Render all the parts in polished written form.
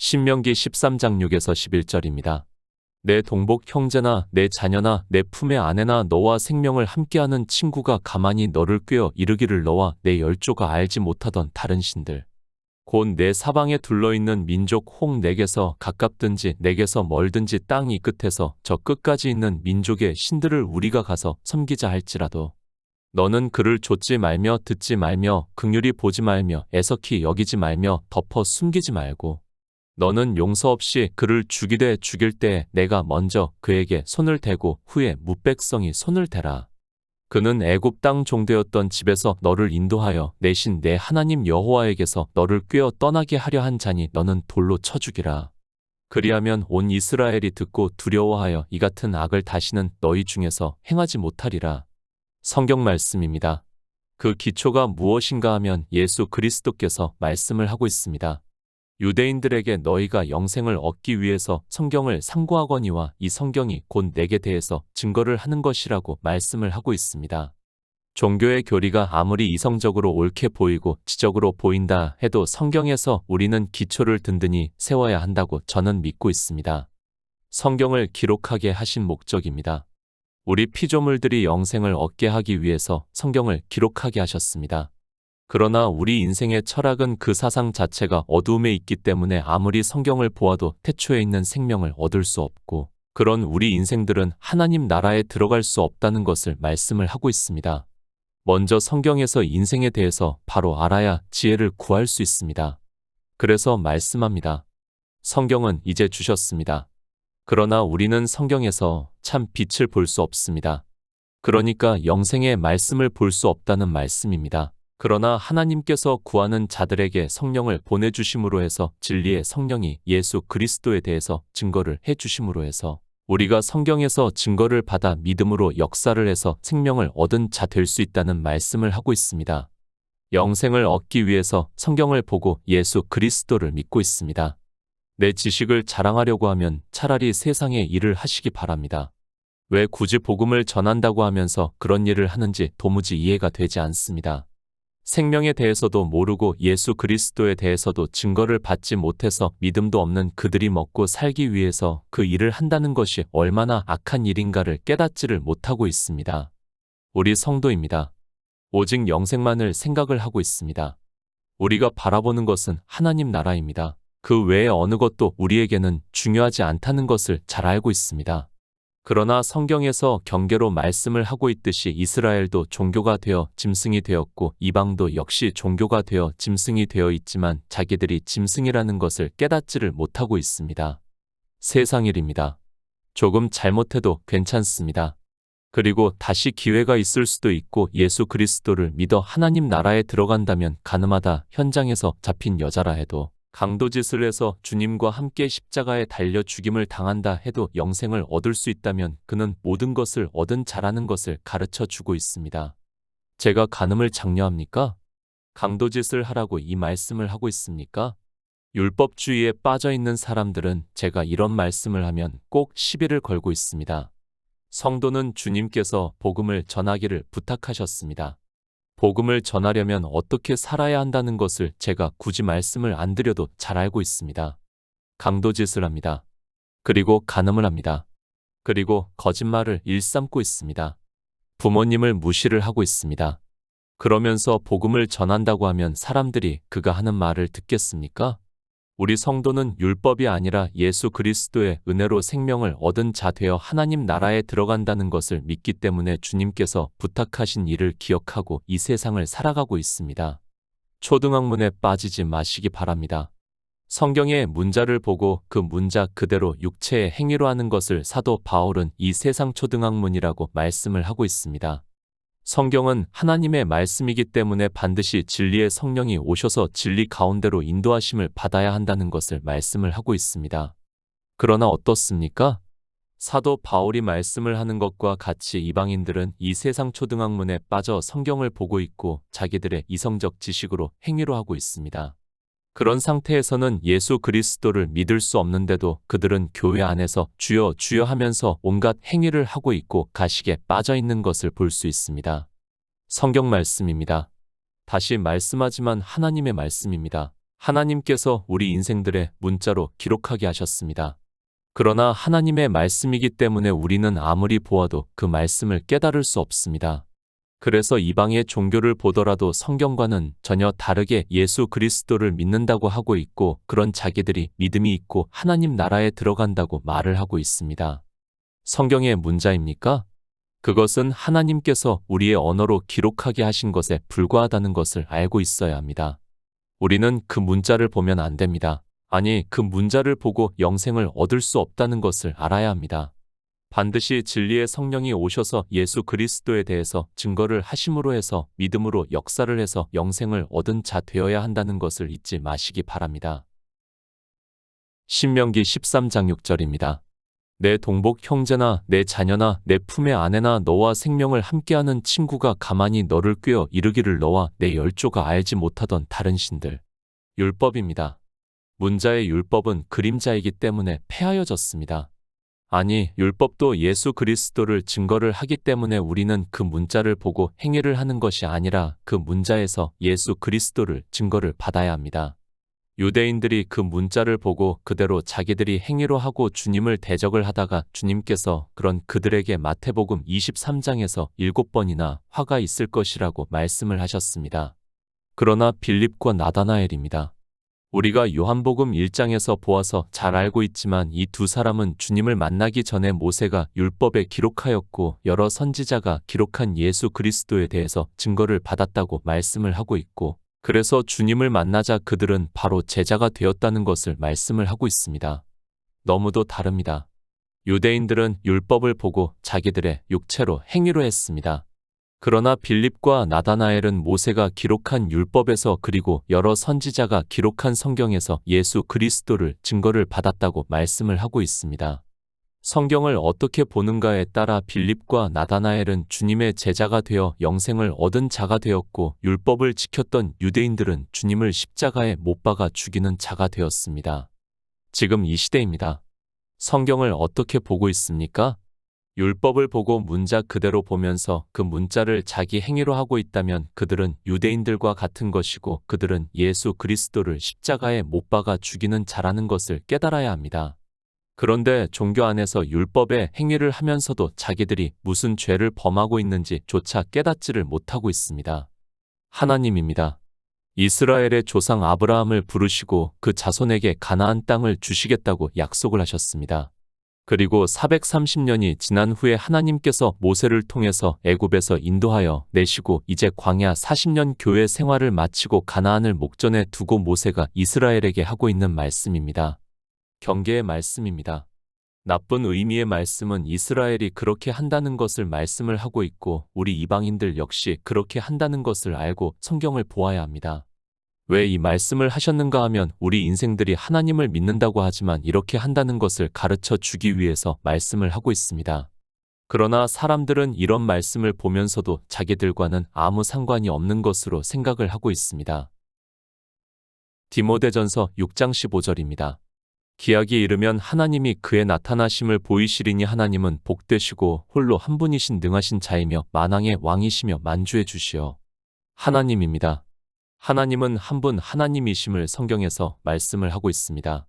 신명기 13장 6에서 11절입니다. 내 동복 형제나 내 자녀나 내 품의 아내나 너와 생명을 함께하는 친구가 가만히 너를 꾀어 이르기를 너와 내 열조가 알지 못하던 다른 신들 곧 내 사방에 둘러있는 민족 혹 내게서 가깝든지 내게서 멀든지 땅 이 끝에서 저 끝까지 있는 민족의 신들을 우리가 가서 섬기자 할지라도 너는 그를 좇지 말며 듣지 말며 긍휼히 보지 말며 애석히 여기지 말며 덮어 숨기지 말고 너는 용서 없이 그를 죽이되 죽일 때에 내가 먼저 그에게 손을 대고 후에 무백성이 손을 대라. 그는 애굽 땅 종되었던 집에서 너를 인도하여 내 신 내 하나님 여호와에게서 너를 꾀어 떠나게 하려 한 자니 너는 돌로 쳐 죽이라. 그리하면 온 이스라엘이 듣고 두려워하여 이 같은 악을 다시는 너희 중에서 행하지 못하리라. 성경 말씀입니다. 그 기초가 무엇인가 하면 예수 그리스도께서 말씀을 하고 있습니다. 유대인들에게 너희가 영생을 얻기 위해서 성경을 상고하거니와 이 성경이 곧 내게 대해서 증거를 하는 것이라고 말씀을 하고 있습니다. 종교의 교리가 아무리 이성적으로 옳게 보이고 지적으로 보인다 해도 성경에서 우리는 기초를 든든히 세워야 한다고 저는 믿고 있습니다. 성경을 기록하게 하신 목적입니다. 우리 피조물들이 영생을 얻게 하기 위해서 성경을 기록하게 하셨습니다. 그러나 우리 인생의 철학은 그 사상 자체가 어두움에 있기 때문에 아무리 성경을 보아도 태초에 있는 생명을 얻을 수 없고 그런 우리 인생들은 하나님 나라에 들어갈 수 없다는 것을 말씀을 하고 있습니다. 먼저 성경에서 인생에 대해서 바로 알아야 지혜를 구할 수 있습니다. 그래서 말씀합니다. 성경은 이제 주셨습니다. 그러나 우리는 성경에서 참 빛을 볼 수 없습니다. 그러니까 영생의 말씀을 볼 수 없다는 말씀입니다. 그러나 하나님께서 구하는 자들에게 성령을 보내주심으로 해서 진리의 성령이 예수 그리스도에 대해서 증거를 해주심으로 해서 우리가 성경에서 증거를 받아 믿음으로 역사를 해서 생명을 얻은 자 될 수 있다는 말씀을 하고 있습니다. 영생을 얻기 위해서 성경을 보고 예수 그리스도를 믿고 있습니다. 내 지식을 자랑하려고 하면 차라리 세상의 일을 하시기 바랍니다. 왜 굳이 복음을 전한다고 하면서 그런 일을 하는지 도무지 이해가 되지 않습니다. 생명에 대해서도 모르고 예수 그리스도에 대해서도 증거를 받지 못해서 믿음도 없는 그들이 먹고 살기 위해서 그 일을 한다는 것이 얼마나 악한 일인가를 깨닫지를 못하고 있습니다. 우리 성도입니다. 오직 영생만을 생각을 하고 있습니다. 우리가 바라보는 것은 하나님 나라입니다. 그 외에 어느 것도 우리에게는 중요하지 않다는 것을 잘 알고 있습니다. 그러나 성경에서 경계로 말씀을 하고 있듯이 이스라엘도 종교가 되어 짐승이 되었고 이방도 역시 종교가 되어 짐승이 되어 있지만 자기들이 짐승이라는 것을 깨닫지를 못하고 있습니다. 세상 일입니다. 조금 잘못해도 괜찮습니다. 그리고 다시 기회가 있을 수도 있고 예수 그리스도를 믿어 하나님 나라에 들어간다면 가늠하다 현장에서 잡힌 여자라 해도 강도짓을 해서 주님과 함께 십자가에 달려 죽임을 당한다 해도 영생을 얻을 수 있다면 그는 모든 것을 얻은 자라는 것을 가르쳐 주고 있습니다. 제가 간음을 장려합니까? 강도짓을 하라고 이 말씀을 하고 있습니까? 율법주의에 빠져 있는 사람들은 제가 이런 말씀을 하면 꼭 시비를 걸고 있습니다. 성도는 주님께서 복음을 전하기를 부탁하셨습니다. 복음을 전하려면 어떻게 살아야 한다는 것을 제가 굳이 말씀을 안 드려도 잘 알고 있습니다. 강도짓을 합니다. 그리고 간음을 합니다. 그리고 거짓말을 일삼고 있습니다. 부모님을 무시를 하고 있습니다. 그러면서 복음을 전한다고 하면 사람들이 그가 하는 말을 듣겠습니까? 우리 성도는 율법이 아니라 예수 그리스도의 은혜로 생명을 얻은 자 되어 하나님 나라에 들어간다는 것을 믿기 때문에 주님께서 부탁하신 일을 기억하고 이 세상을 살아가고 있습니다. 초등학문에 빠지지 마시기 바랍니다. 성경의 문자를 보고 그 문자 그대로 육체의 행위로 하는 것을 사도 바울은 이 세상 초등학문이라고 말씀을 하고 있습니다. 성경은 하나님의 말씀이기 때문에 반드시 진리의 성령이 오셔서 진리 가운데로 인도하심을 받아야 한다는 것을 말씀을 하고 있습니다. 그러나 어떻습니까? 사도 바울이 말씀을 하는 것과 같이 이방인들은 이 세상 초등학문에 빠져 성경을 보고 있고 자기들의 이성적 지식으로 행위로 하고 있습니다. 그런 상태에서는 예수 그리스도를 믿을 수 없는데도 그들은 교회 안에서 주여 주여 하면서 온갖 행위를 하고 있고 가식에 빠져 있는 것을 볼 수 있습니다. 성경 말씀입니다. 다시 말씀하지만 하나님의 말씀입니다. 하나님께서 우리 인생들의 문자로 기록하게 하셨습니다. 그러나 하나님의 말씀이기 때문에 우리는 아무리 보아도 그 말씀을 깨달을 수 없습니다. 그래서 이방의 종교를 보더라도 성경과는 전혀 다르게 예수 그리스도를 믿는다고 하고 있고, 그런 자기들이 믿음이 있고 하나님 나라에 들어간다고 말을 하고 있습니다. 성경의 문자입니까? 그것은 하나님께서 우리의 언어로 기록하게 하신 것에 불과하다는 것을 알고 있어야 합니다. 우리는 그 문자를 보면 안 됩니다. 아니, 그 문자를 보고 영생을 얻을 수 없다는 것을 알아야 합니다. 반드시 진리의 성령이 오셔서 예수 그리스도에 대해서 증거를 하심으로 해서 믿음으로 역사를 해서 영생을 얻은 자 되어야 한다는 것을 잊지 마시기 바랍니다. 신명기 13장 6절입니다. 내 동복 형제나 내 자녀나 내 품의 아내나 너와 생명을 함께하는 친구가 가만히 너를 꾀어 이르기를 너와 내 열조가 알지 못하던 다른 신들. 율법입니다. 문자의 율법은 그림자이기 때문에 폐하여졌습니다. 아니, 율법도 예수 그리스도를 증거를 하기 때문에 우리는 그 문자를 보고 행위를 하는 것이 아니라 그 문자에서 예수 그리스도를 증거를 받아야 합니다. 유대인들이 그 문자를 보고 그대로 자기들이 행위로 하고 주님을 대적을 하다가 주님께서 그런 그들에게 마태복음 23장에서 7번이나 화가 있을 것이라고 말씀을 하셨습니다. 그러나 빌립과 나다나엘입니다. 우리가 요한복음 1장에서 보아서 잘 알고 있지만 이 두 사람은 주님을 만나기 전에 모세가 율법에 기록하였고 여러 선지자가 기록한 예수 그리스도에 대해서 증거를 받았다고 말씀을 하고 있고, 그래서 주님을 만나자 그들은 바로 제자가 되었다는 것을 말씀을 하고 있습니다. 너무도 다릅니다. 유대인들은 율법을 보고 자기들의 육체로 행위로 했습니다. 그러나 빌립과 나다나엘은 모세가 기록한 율법에서 그리고 여러 선지자가 기록한 성경에서 예수 그리스도를 증거를 받았다고 말씀을 하고 있습니다. 성경을 어떻게 보는가에 따라 빌립과 나다나엘은 주님의 제자가 되어 영생을 얻은 자가 되었고, 율법을 지켰던 유대인들은 주님을 십자가에 못 박아 죽이는 자가 되었습니다. 지금 이 시대입니다. 성경을 어떻게 보고 있습니까? 율법을 보고 문자 그대로 보면서 그 문자를 자기 행위로 하고 있다면 그들은 유대인들과 같은 것이고, 그들은 예수 그리스도를 십자가에 못 박아 죽이는 자라는 것을 깨달아야 합니다. 그런데 종교 안에서 율법의 행위를 하면서도 자기들이 무슨 죄를 범하고 있는지 조차 깨닫지를 못하고 있습니다. 하나님입니다. 이스라엘의 조상 아브라함을 부르시고 그 자손에게 가나안 땅을 주시겠다고 약속을 하셨습니다. 그리고 430년이 지난 후에 하나님께서 모세를 통해서 애굽에서 인도하여 내시고 이제 광야 40년 교회 생활을 마치고 가나안을 목전에 두고 모세가 이스라엘에게 하고 있는 말씀입니다. 경계의 말씀입니다. 나쁜 의미의 말씀은 이스라엘이 그렇게 한다는 것을 말씀을 하고 있고, 우리 이방인들 역시 그렇게 한다는 것을 알고 성경을 보아야 합니다. 왜 이 말씀을 하셨는가 하면 우리 인생들이 하나님을 믿는다고 하지만 이렇게 한다는 것을 가르쳐 주기 위해서 말씀을 하고 있습니다. 그러나 사람들은 이런 말씀을 보면서도 자기들과는 아무 상관이 없는 것으로 생각을 하고 있습니다. 디모데전서 6장 15절입니다. 기약이 이르면 하나님이 그의 나타나심을 보이시리니 하나님은 복되시고 홀로 한 분이신 능하신 자이며 만왕의 왕이시며 만주의 주시여. 하나님입니다. 하나님은 한 분 하나님이심을 성경에서 말씀을 하고 있습니다.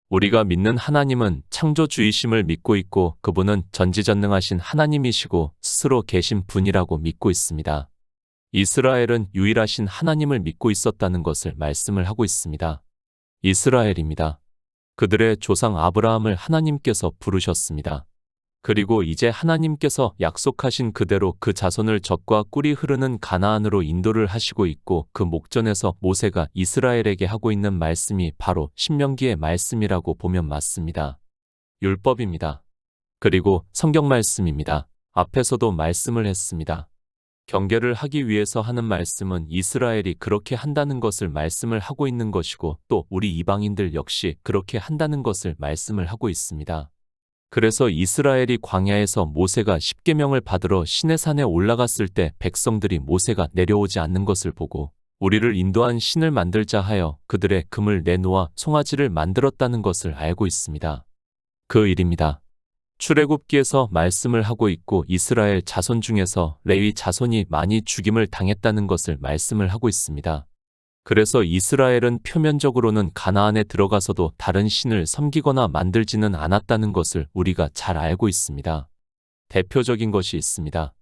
우리가 믿는 하나님은 창조주이심을 믿고 있고, 그분은 전지전능하신 하나님이시고 스스로 계신 분이라고 믿고 있습니다. 이스라엘은 유일하신 하나님을 믿고 있었다는 것을 말씀을 하고 있습니다. 이스라엘입니다. 그들의 조상 아브라함을 하나님께서 부르셨습니다. 그리고 이제 하나님께서 약속하신 그대로 그 자손을 젖과 꿀이 흐르는 가나안으로 인도를 하시고 있고, 그 목전에서 모세가 이스라엘에게 하고 있는 말씀이 바로 신명기의 말씀이라고 보면 맞습니다. 율법입니다. 그리고 성경 말씀입니다. 앞에서도 말씀을 했습니다. 경계를 하기 위해서 하는 말씀은 이스라엘이 그렇게 한다는 것을 말씀을 하고 있는 것이고, 또 우리 이방인들 역시 그렇게 한다는 것을 말씀을 하고 있습니다. 그래서 이스라엘이 광야에서 모세가 십계명을 받으러 시내산에 올라갔을 때 백성들이 모세가 내려오지 않는 것을 보고 우리를 인도한 신을 만들자 하여 그들의 금을 내놓아 송아지를 만들었다는 것을 알고 있습니다. 그 일입니다. 출애굽기에서 말씀을 하고 있고, 이스라엘 자손 중에서 레위 자손이 많이 죽임을 당했다는 것을 말씀을 하고 있습니다. 그래서 이스라엘은 표면적으로는 가나안에 들어가서도 다른 신을 섬기거나 만들지는 않았다는 것을 우리가 잘 알고 있습니다. 대표적인 것이 있습니다.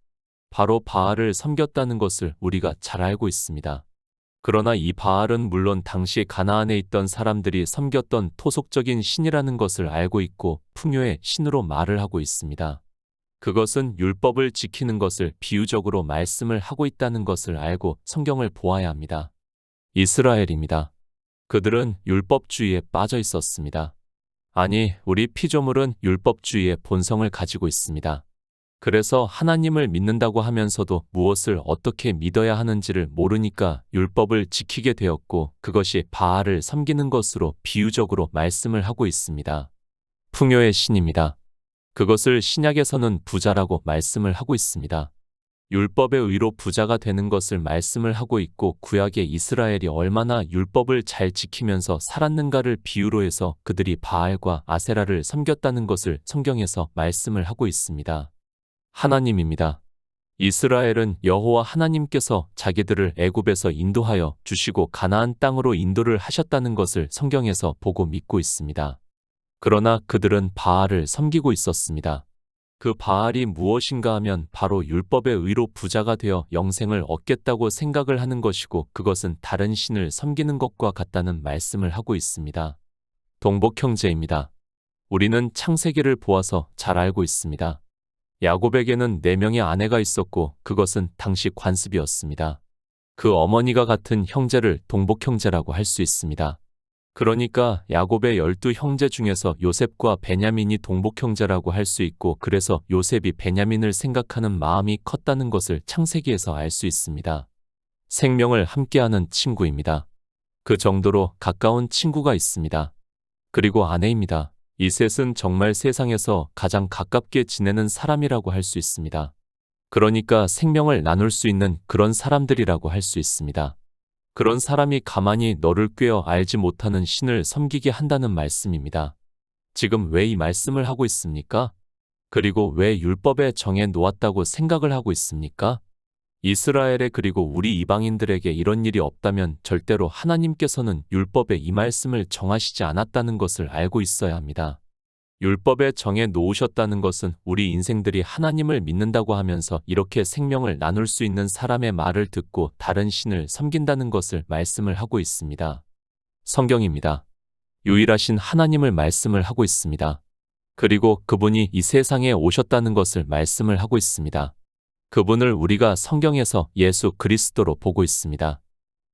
바로 바알을 섬겼다는 것을 우리가 잘 알고 있습니다. 그러나 이 바알은 물론 당시 가나안에 있던 사람들이 섬겼던 토속적인 신이라는 것을 알고 있고 풍요의 신으로 말을 하고 있습니다. 그것은 율법을 지키는 것을 비유적으로 말씀을 하고 있다는 것을 알고 성경을 보아야 합니다. 이스라엘입니다. 그들은 율법주의에 빠져 있었습니다. 아니, 우리 피조물은 율법주의의 본성을 가지고 있습니다. 그래서 하나님을 믿는다고 하면서도 무엇을 어떻게 믿어야 하는지를 모르니까 율법을 지키게 되었고 그것이 바알을 섬기는 것으로 비유적으로 말씀을 하고 있습니다. 풍요의 신입니다. 그것을 신약에서는 부자라고 말씀을 하고 있습니다. 율법의 의로 부자가 되는 것을 말씀을 하고 있고 구약의 이스라엘이 얼마나 율법을 잘 지키면서 살았는가를 비유로 해서 그들이 바알과 아세라를 섬겼다는 것을 성경에서 말씀을 하고 있습니다. 하나님입니다. 이스라엘은 여호와 하나님께서 자기들을 애굽에서 인도하여 주시고 가나안 땅으로 인도를 하셨다는 것을 성경에서 보고 믿고 있습니다. 그러나 그들은 바알을 섬기고 있었습니다. 그 바알이 무엇인가 하면 바로 율법의 의로 부자가 되어 영생을 얻겠다고 생각을 하는 것이고 그것은 다른 신을 섬기는 것과 같다는 말씀을 하고 있습니다. 동복 형제입니다. 우리는 창세기를 보아서 잘 알고 있습니다. 야곱에게는 4명의 아내가 있었고 그것은 당시 관습이었습니다. 그 어머니가 같은 형제를 동복 형제라고 할 수 있습니다. 그러니까 야곱의 12형제 중에서 요셉과 베냐민이 동복 형제라고 할 수 있고 그래서 요셉이 베냐민을 생각하는 마음이 컸다는 것을 창세기에서 알 수 있습니다. 생명을 함께하는 친구입니다. 그 정도로 가까운 친구가 있습니다. 그리고 아내입니다. 이 셋은 정말 세상에서 가장 가깝게 지내는 사람이라고 할 수 있습니다. 그러니까 생명을 나눌 수 있는 그런 사람들이라고 할 수 있습니다. 그런 사람이 가만히 너를 꿰어 알지 못하는 신을 섬기게 한다는 말씀입니다. 지금 왜 이 말씀을 하고 있습니까? 그리고 왜 율법에 정해 놓았다고 생각을 하고 있습니까? 이스라엘에 그리고 우리 이방인들에게 이런 일이 없다면 절대로 하나님께서는 율법에 이 말씀을 정하시지 않았다는 것을 알고 있어야 합니다. 율법에 정해 놓으셨다는 것은 우리 인생들이 하나님을 믿는다고 하면서 이렇게 생명을 나눌 수 있는 사람의 말을 듣고 다른 신을 섬긴다는 것을 말씀을 하고 있습니다. 성경입니다. 유일하신 하나님을 말씀을 하고 있습니다. 그리고 그분이 이 세상에 오셨다는 것을 말씀을 하고 있습니다. 그분을 우리가 성경에서 예수 그리스도로 보고 있습니다.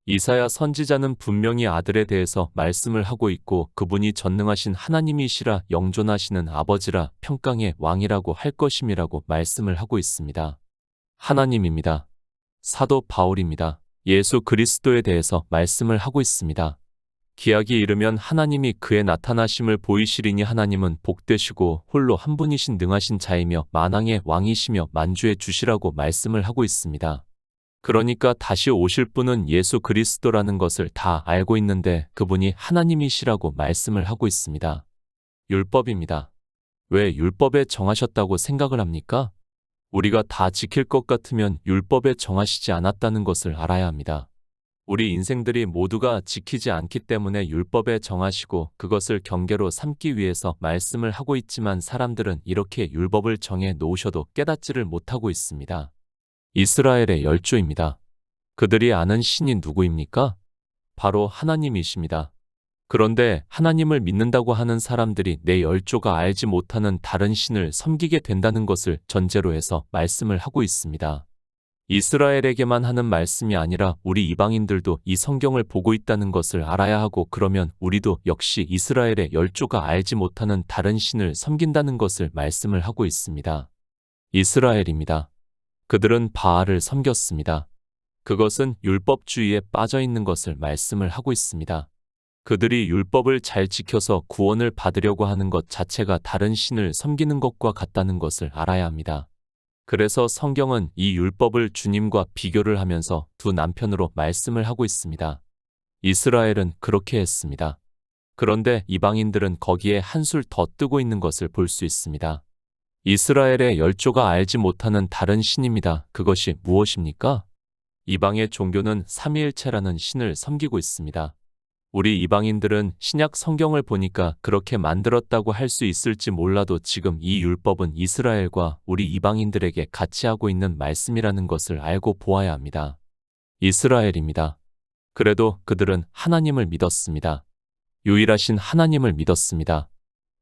이사야 선지자는 분명히 아들에 대해서 말씀을 하고 있고 그분이 전능하신 하나님이시라 영존하시는 아버지라 평강의 왕이라고 할 것임이라고 말씀을 하고 있습니다. 하나님입니다. 사도 바울입니다. 예수 그리스도에 대해서 말씀을 하고 있습니다. 기약이 이르면 하나님이 그의 나타나심을 보이시리니 하나님은 복되시고 홀로 한 분이신 능하신 자이며 만왕의 왕이시며 만주의 주시라고 말씀을 하고 있습니다. 그러니까 다시 오실 분은 예수 그리스도라는 것을 다 알고 있는데 그분이 하나님이시라고 말씀을 하고 있습니다. 율법입니다. 왜 율법에 정하셨다고 생각을 합니까? 우리가 다 지킬 것 같으면 율법에 정하시지 않았다는 것을 알아야 합니다. 우리 인생들이 모두가 지키지 않기 때문에 율법에 정하시고 그것을 경계로 삼기 위해서 말씀을 하고 있지만 사람들은 이렇게 율법을 정해 놓으셔도 깨닫지를 못하고 있습니다. 이스라엘의 열조입니다. 그들이 아는 신이 누구입니까? 바로 하나님이십니다. 그런데 하나님을 믿는다고 하는 사람들이 내 열조가 알지 못하는 다른 신을 섬기게 된다는 것을 전제로 해서 말씀을 하고 있습니다. 이스라엘에게만 하는 말씀이 아니라 우리 이방인들도 이 성경을 보고 있다는 것을 알아야 하고 그러면 우리도 역시 이스라엘의 열조가 알지 못하는 다른 신을 섬긴다는 것을 말씀을 하고 있습니다. 이스라엘입니다. 그들은 바알을 섬겼습니다. 그것은 율법주의에 빠져 있는 것을 말씀을 하고 있습니다. 그들이 율법을 잘 지켜서 구원을 받으려고 하는 것 자체가 다른 신을 섬기는 것과 같다는 것을 알아야 합니다. 그래서 성경은 이 율법을 주님과 비교를 하면서 두 남편으로 말씀을 하고 있습니다. 이스라엘은 그렇게 했습니다. 그런데 이방인들은 거기에 한술 더 뜨고 있는 것을 볼 수 있습니다. 이스라엘의 열조가 알지 못하는 다른 신입니다. 그것이 무엇입니까? 이방의 종교는 삼위일체라는 신을 섬기고 있습니다. 우리 이방인들은 신약 성경을 보니까 그렇게 만들었다고 할 수 있을지 몰라도 지금 이 율법은 이스라엘과 우리 이방인들에게 같이 하고 있는 말씀이라는 것을 알고 보아야 합니다. 이스라엘입니다. 그래도 그들은 하나님을 믿었습니다. 유일하신 하나님을 믿었습니다.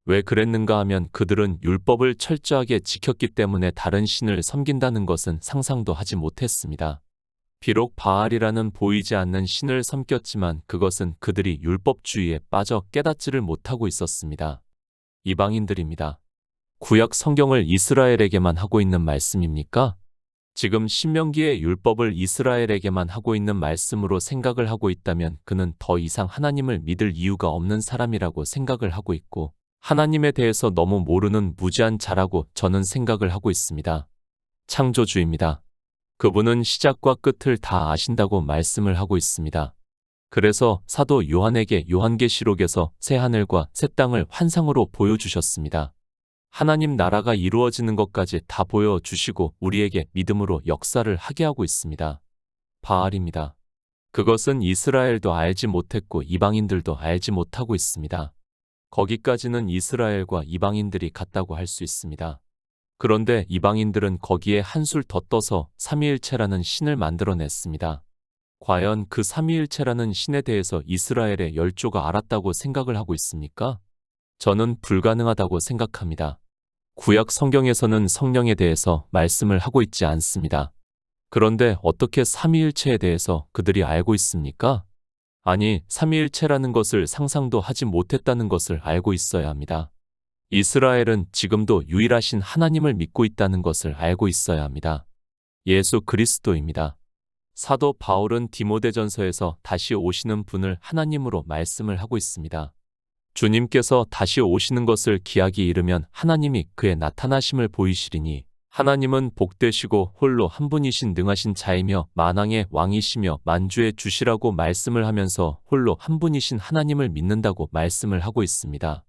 왜 그랬는가 하면 그들은 율법을 철저하게 지켰기 때문에 다른 신을 섬긴다는 것은 상상도 하지 못했습니다. 비록 바알이라는 보이지 않는 신을 섬겼지만 그것은 그들이 율법주의에 빠져 깨닫지를 못하고 있었습니다. 이방인들입니다. 구약 성경을 이스라엘에게만 하고 있는 말씀입니까? 지금 신명기의 율법을 이스라엘에게만 하고 있는 말씀으로 생각을 하고 있다면 그는 더 이상 하나님을 믿을 이유가 없는 사람이라고 생각을 하고 있고 하나님에 대해서 너무 모르는 무지한 자라고 저는 생각을 하고 있습니다. 창조주입니다. 그분은 시작과 끝을 다 아신다고 말씀을 하고 있습니다. 그래서 사도 요한에게 요한계시록에서 새 하늘과 새 땅을 환상으로 보여주셨습니다. 하나님 나라가 이루어지는 것까지 다 보여주시고 우리에게 믿음으로 역사를 하게 하고 있습니다. 바알입니다. 그것은 이스라엘도 알지 못했고 이방인들도 알지 못하고 있습니다. 거기까지는 이스라엘과 이방인들이 같다고 할 수 있습니다. 그런데 이방인들은 거기에 한술 더 떠서 삼위일체라는 신을 만들어냈습니다. 과연 그 삼위일체라는 신에 대해서 이스라엘의 열조가 알았다고 생각을 하고 있습니까? 저는 불가능하다고 생각합니다. 구약 성경에서는 성령에 대해서 말씀을 하고 있지 않습니다. 그런데 어떻게 삼위일체에 대해서 그들이 알고 있습니까? 아니, 삼위일체라는 것을 상상도 하지 못했다는 것을 알고 있어야 합니다. 이스라엘은 지금도 유일하신 하나님을 믿고 있다는 것을 알고 있어야 합니다. 예수 그리스도입니다. 사도 바울은 디모데전서에서 다시 오시는 분을 하나님으로 말씀을 하고 있습니다. 주님께서 다시 오시는 것을 기약이 이르면 하나님이 그의 나타나심을 보이시리니 하나님은 복되시고 홀로 한 분이신 능하신 자이며 만왕의 왕이시며 만주의 주시라고 말씀을 하면서 홀로 한 분이신 하나님을 믿는다고 말씀을 하고 있습니다.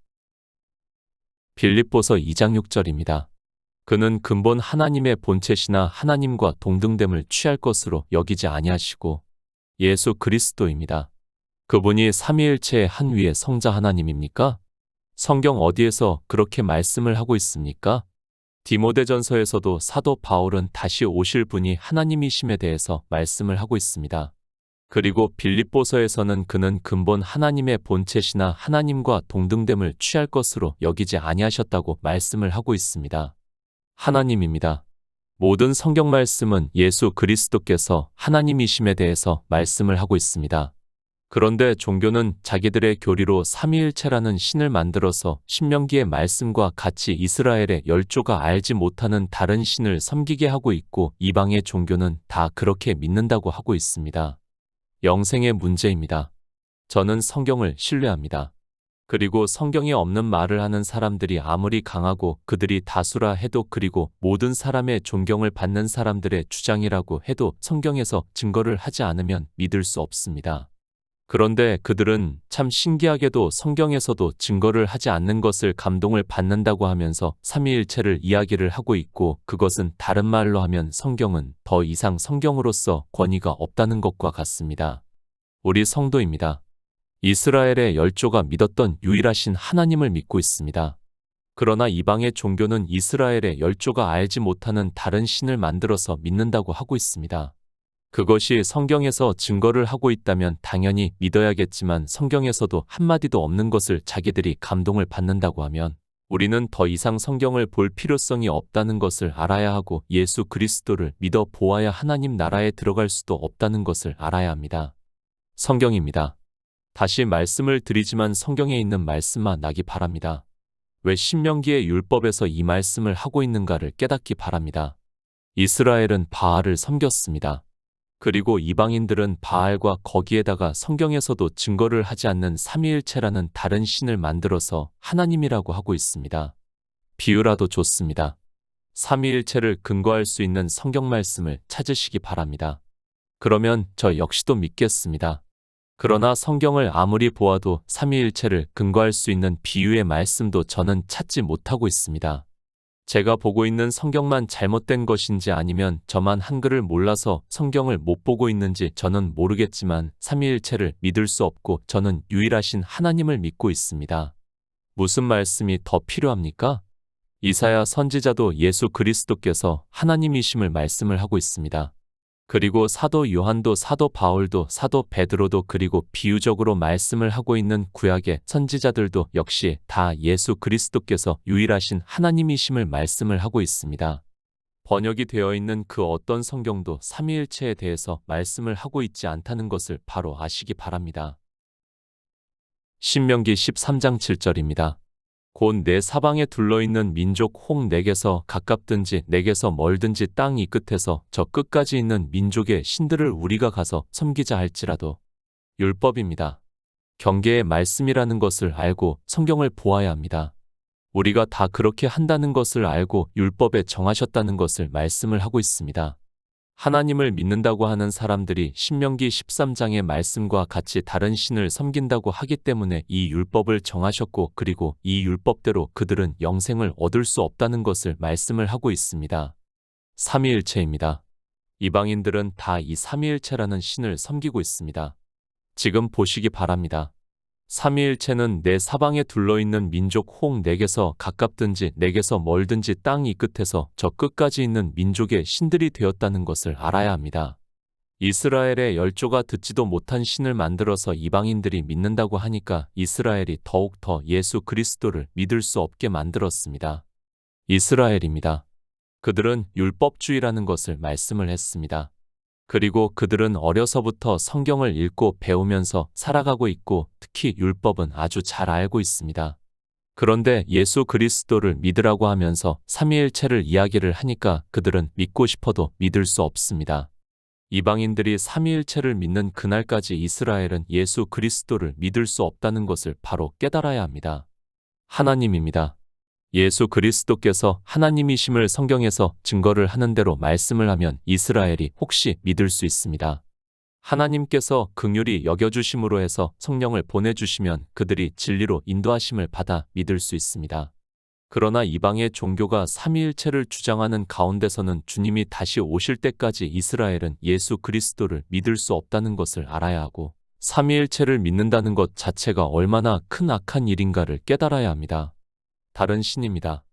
빌립보서 2장 6절입니다. 그는 근본 하나님의 본체시나 하나님과 동등됨을 취할 것으로 여기지 아니하시고 예수 그리스도입니다. 그분이 삼위일체의 한 위의 성자 하나님입니까? 성경 어디에서 그렇게 말씀을 하고 있습니까? 디모데전서에서도 사도 바울은 다시 오실 분이 하나님이심에 대해서 말씀을 하고 있습니다. 그리고 빌립보서에서는 그는 근본 하나님의 본체시나 하나님과 동등됨을 취할 것으로 여기지 아니하셨다고 말씀을 하고 있습니다. 하나님입니다. 모든 성경 말씀은 예수 그리스도께서 하나님이심에 대해서 말씀을 하고 있습니다. 그런데 종교는 자기들의 교리로 삼위일체라는 신을 만들어서 신명기의 말씀과 같이 이스라엘의 열조가 알지 못하는 다른 신을 섬기게 하고 있고 이방의 종교는 다 그렇게 믿는다고 하고 있습니다. 영생의 문제입니다. 저는 성경을 신뢰합니다. 그리고 성경에 없는 말을 하는 사람들이 아무리 강하고 그들이 다수라 해도 그리고 모든 사람의 존경을 받는 사람들의 주장이라고 해도 성경에서 증거를 하지 않으면 믿을 수 없습니다. 그런데 그들은 참 신기하게도 성경에서도 증거를 하지 않는 것을 감동을 받는다고 하면서 삼위일체를 이야기를 하고 있고 그것은 다른 말로 하면 성경은 더 이상 성경으로서 권위가 없다는 것과 같습니다. 우리 성도입니다. 이스라엘의 열조가 믿었던 유일하신 하나님을 믿고 있습니다. 그러나 이방의 종교는 이스라엘의 열조가 알지 못하는 다른 신을 만들어서 믿는다고 하고 있습니다. 그것이 성경에서 증거를 하고 있다면 당연히 믿어야겠지만 성경에서도 한마디도 없는 것을 자기들이 감동을 받는다고 하면 우리는 더 이상 성경을 볼 필요성이 없다는 것을 알아야 하고 예수 그리스도를 믿어 보아야 하나님 나라에 들어갈 수도 없다는 것을 알아야 합니다. 성경입니다. 다시 말씀을 드리지만 성경에 있는 말씀만 나기 바랍니다. 왜 신명기의 율법에서 이 말씀을 하고 있는가를 깨닫기 바랍니다. 이스라엘은 바알을 섬겼습니다. 그리고 이방인들은 바알과 거기에다가 성경에서도 증거를 하지 않는 삼위일체라는 다른 신을 만들어서 하나님이라고 하고 있습니다. 비유라도 좋습니다. 삼위일체를 근거할 수 있는 성경 말씀을 찾으시기 바랍니다. 그러면 저 역시도 믿겠습니다. 그러나 성경을 아무리 보아도 삼위일체를 근거할 수 있는 비유의 말씀도 저는 찾지 못하고 있습니다. 제가 보고 있는 성경만 잘못된 것인지 아니면 저만 한글을 몰라서 성경을 못 보고 있는지 저는 모르겠지만 삼위일체를 믿을 수 없고 저는 유일하신 하나님을 믿고 있습니다. 무슨 말씀이 더 필요합니까? 이사야 선지자도 예수 그리스도께서 하나님이심을 말씀을 하고 있습니다. 그리고 사도 요한도 사도 바울도 사도 베드로도 그리고 비유적으로 말씀을 하고 있는 구약의 선지자들도 역시 다 예수 그리스도께서 유일하신 하나님이심을 말씀을 하고 있습니다. 번역이 되어 있는 그 어떤 성경도 삼위일체에 대해서 말씀을 하고 있지 않다는 것을 바로 아시기 바랍니다. 신명기 13장 7절입니다. 곧 내 사방에 둘러있는 민족 혹 내게서 가깝든지 내게서 멀든지 땅 이 끝에서 저 끝까지 있는 민족의 신들을 우리가 가서 섬기자 할지라도. 율법입니다. 경계의 말씀이라는 것을 알고 성경을 보아야 합니다. 우리가 다 그렇게 한다는 것을 알고 율법에 정하셨다는 것을 말씀을 하고 있습니다. 하나님을 믿는다고 하는 사람들이 신명기 13장의 말씀과 같이 다른 신을 섬긴다고 하기 때문에 이 율법을 정하셨고 그리고 이 율법대로 그들은 영생을 얻을 수 없다는 것을 말씀을 하고 있습니다. 삼위일체입니다. 이방인들은 다 이 삼위일체라는 신을 섬기고 있습니다. 지금 보시기 바랍니다. 삼위일체는 내 사방에 둘러있는 민족 혹 내게서 가깝든지 내게서 멀든지 땅 이 끝에서 저 끝까지 있는 민족의 신들이 되었다는 것을 알아야 합니다. 이스라엘의 열조가 듣지도 못한 신을 만들어서 이방인들이 믿는다고 하니까 이스라엘이 더욱 더 예수 그리스도를 믿을 수 없게 만들었습니다. 이스라엘입니다. 그들은 율법주의라는 것을 말씀을 했습니다. 그리고 그들은 어려서부터 성경을 읽고 배우면서 살아가고 있고 특히 율법은 아주 잘 알고 있습니다. 그런데 예수 그리스도를 믿으라고 하면서 삼위일체를 이야기를 하니까 그들은 믿고 싶어도 믿을 수 없습니다. 이방인들이 삼위일체를 믿는 그날까지 이스라엘은 예수 그리스도를 믿을 수 없다는 것을 바로 깨달아야 합니다. 하나님입니다. 예수 그리스도께서 하나님이심을 성경에서 증거를 하는 대로 말씀을 하면 이스라엘이 혹시 믿을 수 있습니다. 하나님께서 긍휼히 여겨주심으로 해서 성령을 보내주시면 그들이 진리로 인도하심을 받아 믿을 수 있습니다. 그러나 이방의 종교가 삼위일체를 주장하는 가운데서는 주님이 다시 오실 때까지 이스라엘은 예수 그리스도를 믿을 수 없다는 것을 알아야 하고 삼위일체를 믿는다는 것 자체가 얼마나 큰 악한 일인가를 깨달아야 합니다. 다른 신입니다.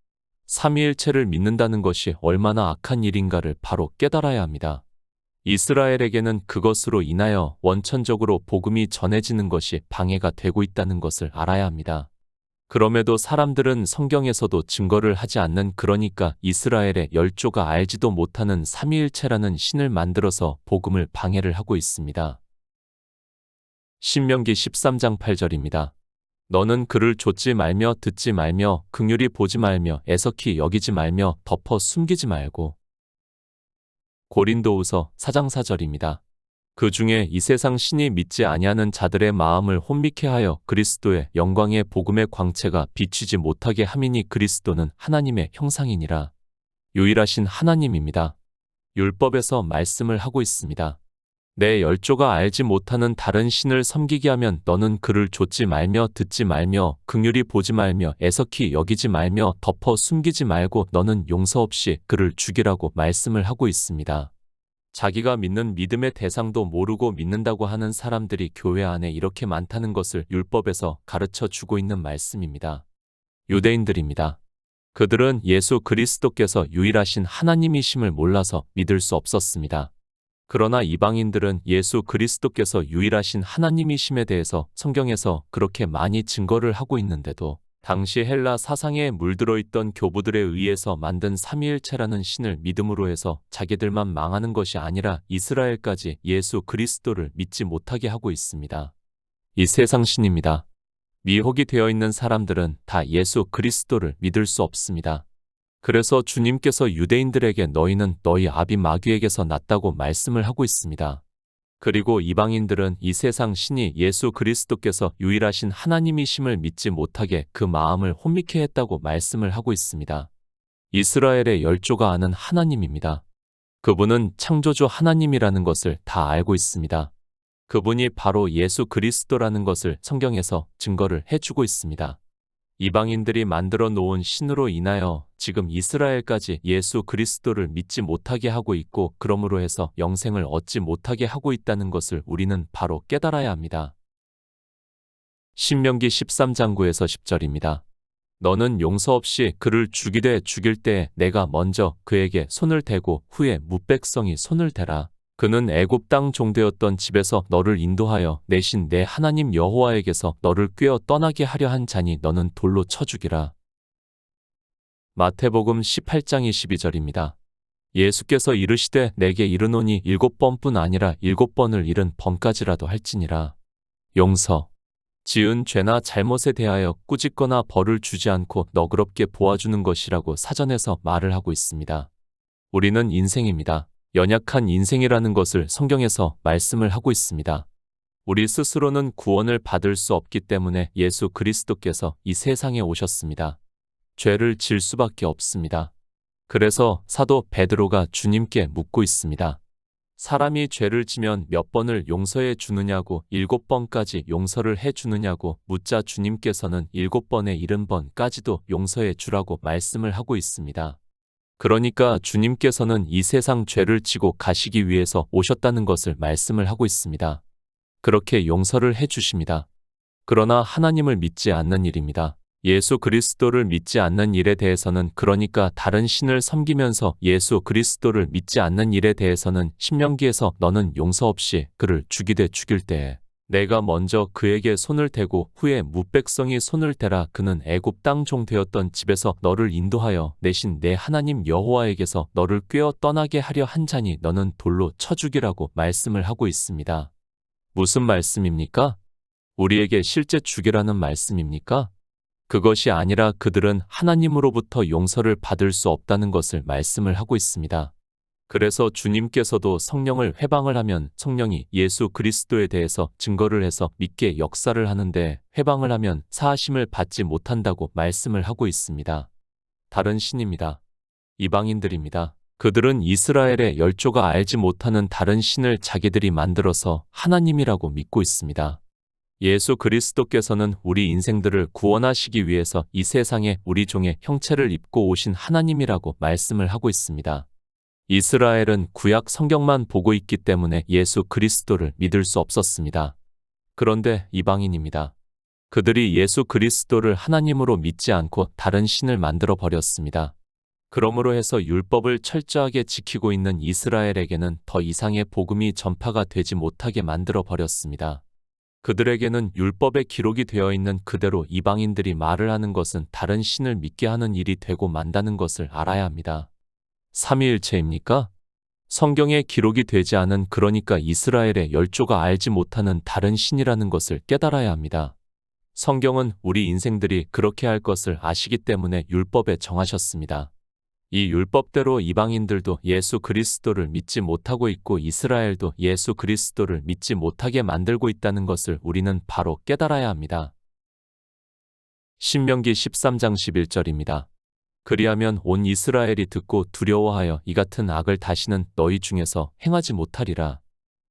삼위일체를 믿는다는 것이 얼마나 악한 일인가를 바로 깨달아야 합니다. 이스라엘에게는 그것으로 인하여 원천적으로 복음이 전해지는 것이 방해가 되고 있다는 것을 알아야 합니다. 그럼에도 사람들은 성경에서도 증거를 하지 않는 그러니까 이스라엘의 열조가 알지도 못하는 삼위일체라는 신을 만들어서 복음을 방해를 하고 있습니다. 신명기 13장 8절입니다. 너는 그를 좇지 말며 듣지 말며 긍휼히 보지 말며 애석히 여기지 말며 덮어 숨기지 말고. 고린도후서 4장 4절입니다. 그 중에 이 세상 신이 믿지 아니하는 자들의 마음을 혼미케 하여 그리스도의 영광의 복음의 광채가 비치지 못하게 함이니 그리스도는 하나님의 형상이니라. 유일하신 하나님입니다. 율법에서 말씀을 하고 있습니다. 내 열조가 알지 못하는 다른 신을 섬기게 하면 너는 그를 좇지 말며 듣지 말며 긍휼히 보지 말며 애석히 여기지 말며 덮어 숨기지 말고 너는 용서 없이 그를 죽이라고 말씀을 하고 있습니다. 자기가 믿는 믿음의 대상도 모르고 믿는다고 하는 사람들이 교회 안에 이렇게 많다는 것을 율법에서 가르쳐 주고 있는 말씀입니다. 유대인들입니다. 그들은 예수 그리스도께서 유일하신 하나님이심을 몰라서 믿을 수 없었습니다. 그러나 이방인들은 예수 그리스도께서 유일하신 하나님이심에 대해서 성경에서 그렇게 많이 증거를 하고 있는데도 당시 헬라 사상에 물들어 있던 교부들에 의해서 만든 삼위일체라는 신을 믿음으로 해서 자기들만 망하는 것이 아니라 이스라엘까지 예수 그리스도를 믿지 못하게 하고 있습니다. 이 세상 신입니다. 미혹이 되어 있는 사람들은 다 예수 그리스도를 믿을 수 없습니다. 그래서 주님께서 유대인들에게 너희는 너희 아비 마귀에게서 났다고 말씀을 하고 있습니다. 그리고 이방인들은 이 세상 신이 예수 그리스도께서 유일하신 하나님이심을 믿지 못하게 그 마음을 혼미케 했다고 말씀을 하고 있습니다. 이스라엘의 열조가 아는 하나님입니다. 그분은 창조주 하나님이라는 것을 다 알고 있습니다. 그분이 바로 예수 그리스도라는 것을 성경에서 증거를 해주고 있습니다. 이방인들이 만들어 놓은 신으로 인하여 지금 이스라엘까지 예수 그리스도를 믿지 못하게 하고 있고 그러므로 해서 영생을 얻지 못하게 하고 있다는 것을 우리는 바로 깨달아야 합니다. 신명기 13장 9에서 10절입니다. 너는 용서 없이 그를 죽이되 죽일 때에 내가 먼저 그에게 손을 대고 후에 뭇백성이 손을 대라. 그는 애굽 땅 종되었던 집에서 너를 인도하여 내신 내 하나님 여호와에게서 너를 꾀어 떠나게 하려 한 자니 너는 돌로 쳐 죽이라. 마태복음 18장 22절입니다. 예수께서 이르시되 내게 이르노니 7번뿐 아니라 7번을 잃은 번까지라도 할지니라. 용서. 지은 죄나 잘못에 대하여 꾸짖거나 벌을 주지 않고 너그럽게 보아주는 것이라고 사전에서 말을 하고 있습니다. 우리는 인생입니다. 연약한 인생이라는 것을 성경에서 말씀을 하고 있습니다. 우리 스스로는 구원을 받을 수 없기 때문에 예수 그리스도께서 이 세상에 오셨습니다. 죄를 질 수밖에 없습니다. 그래서 사도 베드로가 주님께 묻고 있습니다. 사람이 죄를 지면 몇 번을 용서해 주느냐고 7번까지 용서를 해 주느냐고 묻자 주님께서는 7번에 70번까지도 용서해 주라고 말씀을 하고 있습니다. 그러니까 주님께서는 이 세상 죄를 지고 가시기 위해서 오셨다는 것을 말씀을 하고 있습니다. 그렇게 용서를 해 주십니다. 그러나 하나님을 믿지 않는 일입니다. 예수 그리스도를 믿지 않는 일에 대해서는 그러니까 다른 신을 섬기면서 예수 그리스도를 믿지 않는 일에 대해서는 신명기에서 너는 용서 없이 그를 죽이되 죽일 때에 내가 먼저 그에게 손을 대고 후에 뭇백성이 손을 대라. 그는 애굽 땅 종 되었던 집에서 너를 인도하여 내신 내 하나님 여호와에게서 너를 꾀어 떠나게 하려 한 자니 너는 돌로 쳐 죽이라고 말씀을 하고 있습니다. 무슨 말씀입니까? 우리에게 실제 죽이라는 말씀입니까? 그것이 아니라 그들은 하나님으로부터 용서를 받을 수 없다는 것을 말씀을 하고 있습니다. 그래서 주님께서도 성령을 회방을 하면 성령이 예수 그리스도에 대해서 증거를 해서 믿게 역사를 하는데 회방을 하면 사하심을 받지 못한다고 말씀을 하고 있습니다. 다른 신입니다. 이방인들입니다. 그들은 이스라엘의 열조가 알지 못하는 다른 신을 자기들이 만들어서 하나님이라고 믿고 있습니다. 예수 그리스도께서는 우리 인생들을 구원하시기 위해서 이 세상에 우리 종의 형체를 입고 오신 하나님이라고 말씀을 하고 있습니다. 이스라엘은 구약 성경만 보고 있기 때문에 예수 그리스도를 믿을 수 없었습니다. 그런데 이방인입니다. 그들이 예수 그리스도를 하나님으로 믿지 않고 다른 신을 만들어 버렸습니다. 그러므로 해서 율법을 철저하게 지키고 있는 이스라엘에게는 더 이상의 복음이 전파가 되지 못하게 만들어 버렸습니다. 그들에게는 율법에 기록이 되어 있는 그대로 이방인들이 말을 하는 것은 다른 신을 믿게 하는 일이 되고 만다는 것을 알아야 합니다. 삼위일체입니까? 성경에 기록이 되지 않은 그러니까 이스라엘의 열조가 알지 못하는 다른 신이라는 것을 깨달아야 합니다. 성경은 우리 인생들이 그렇게 할 것을 아시기 때문에 율법에 정하셨습니다. 이 율법대로 이방인들도 예수 그리스도를 믿지 못하고 있고 이스라엘도 예수 그리스도를 믿지 못하게 만들고 있다는 것을 우리는 바로 깨달아야 합니다. 신명기 13장 11절입니다. 그리하면 온 이스라엘이 듣고 두려워하여 이 같은 악을 다시는 너희 중에서 행하지 못하리라.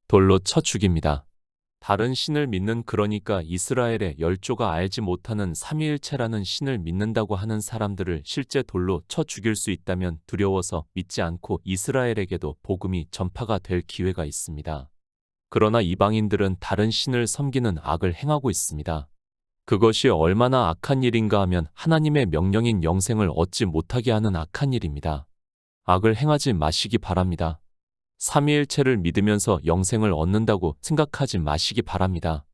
돌로 쳐 죽입니다. 다른 신을 믿는 그러니까 이스라엘의 열조가 알지 못하는 삼위일체라는 신을 믿는다고 하는 사람들을 실제 돌로 쳐 죽일 수 있다면 두려워서 믿지 않고 이스라엘에게도 복음이 전파가 될 기회가 있습니다. 그러나 이방인들은 다른 신을 섬기는 악을 행하고 있습니다. 그것이 얼마나 악한 일인가 하면 하나님의 명령인 영생을 얻지 못하게 하는 악한 일입니다. 악을 행하지 마시기 바랍니다. 삼위일체를 믿으면서 영생을 얻는다고 생각하지 마시기 바랍니다.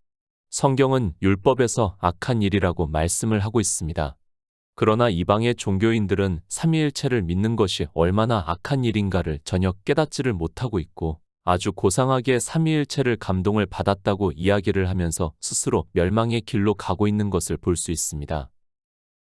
성경은 율법에서 악한 일이라고 말씀을 하고 있습니다. 그러나 이방의 종교인들은 삼위일체를 믿는 것이 얼마나 악한 일인가를 전혀 깨닫지를 못하고 있고 아주 고상하게 삼위일체를 감동을 받았다고 이야기를 하면서 스스로 멸망의 길로 가고 있는 것을 볼 수 있습니다.